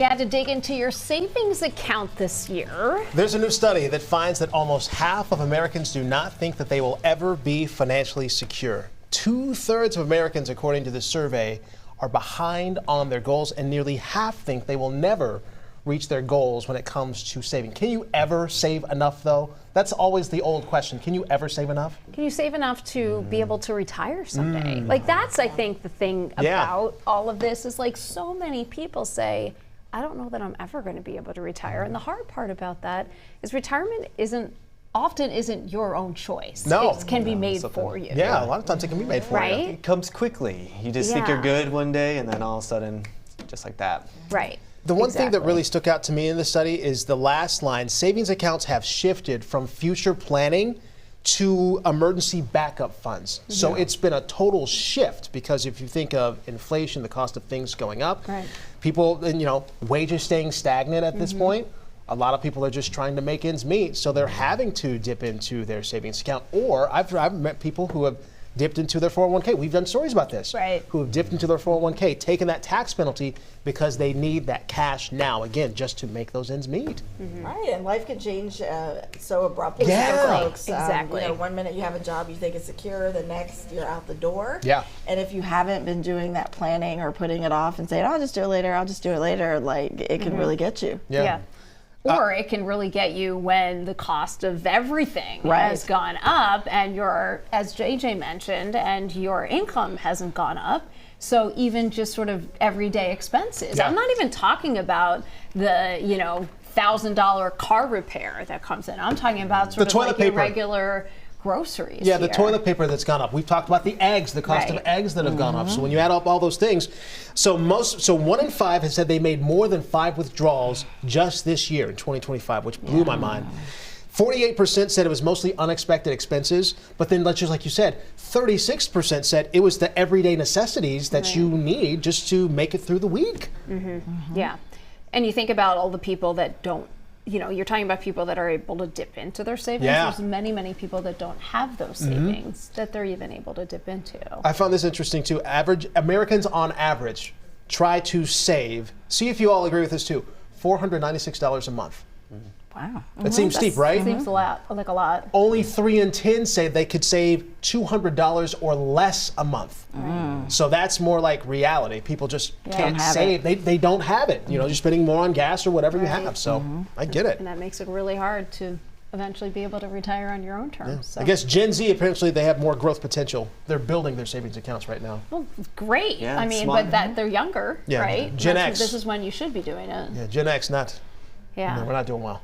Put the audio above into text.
You had to dig into your savings account this year. There's a new study that finds that almost half of Americans do not think that they will ever be financially secure. 2/3 of Americans, according to this survey, are behind on their goals, and nearly half think they will never reach their goals when it comes to saving. Can you ever save enough, though? That's always the old question. Can you ever save enough? Can you save enough to be able to retire someday? Like, that's, I think, the thing about all of this is, like, so many people say, I don't know that I'm ever going to be able to retire. And the hard part about that is retirement often isn't your own choice. No. It can be made for you. Yeah, a lot of times it can be made for you. Right? It comes quickly. You just think you're good one day, and then all of a sudden, just like that. Right. The one thing that really stuck out to me in the study is the last line. Savings accounts have shifted from future planning to emergency backup funds. So it's been a total shift, because if you think of inflation, the cost of things going up, people, wages staying stagnant at this point, a lot of people are just trying to make ends meet, so they're having to dip into their savings account. Or I've met people who have dipped into their 401k. We've done stories about this. Right. Who have dipped into their 401k, taken that tax penalty because they need that cash now, again, just to make those ends meet. Right, and life can change so abruptly for folks. Exactly. 1 minute you have a job you think is secure, the next you're out the door. Yeah. And if you haven't been doing that planning or putting it off and saying, I'll just do it later, like, it can really get you. Yeah. Or it can really get you when the cost of everything has gone up, and as JJ mentioned, and your income hasn't gone up. So even just sort of everyday expenses. I'm not even talking about the, $1,000 car repair that comes in. I'm talking about sort of toilet like paper. Irregular groceries. Yeah, the toilet paper that's gone up. We've talked about the eggs, the cost of eggs that have gone up. So when you add up all those things, so 1 in 5 has said they made more than 5 withdrawals just this year in 2025, which blew my mind. 48% said it was mostly unexpected expenses, but then, just like you said, 36% said it was the everyday necessities that you need just to make it through the week. Yeah, and you think about all the people that don't, you're talking about people that are able to dip into their savings. There's many, many people that don't have those savings that they're even able to dip into. I found this interesting too. Americans on average try to save, see if you all agree with this too, $496 a month. Wow. That seems steep, right? Seems a lot. Only 3 in 10 say they could save $200 or less a month. So that's more like reality. People just can't save. They don't have it. You're spending more on gas or whatever you have. So I get it. And that makes it really hard to eventually be able to retire on your own terms. So. I guess Gen Z, apparently they have more growth potential. They're building their savings accounts right now. Well, great. Yeah, I mean, smart. but that they're younger, right? Gen X. This is when you should be doing it. Yeah, Gen X, not. Yeah. No, we're not doing well.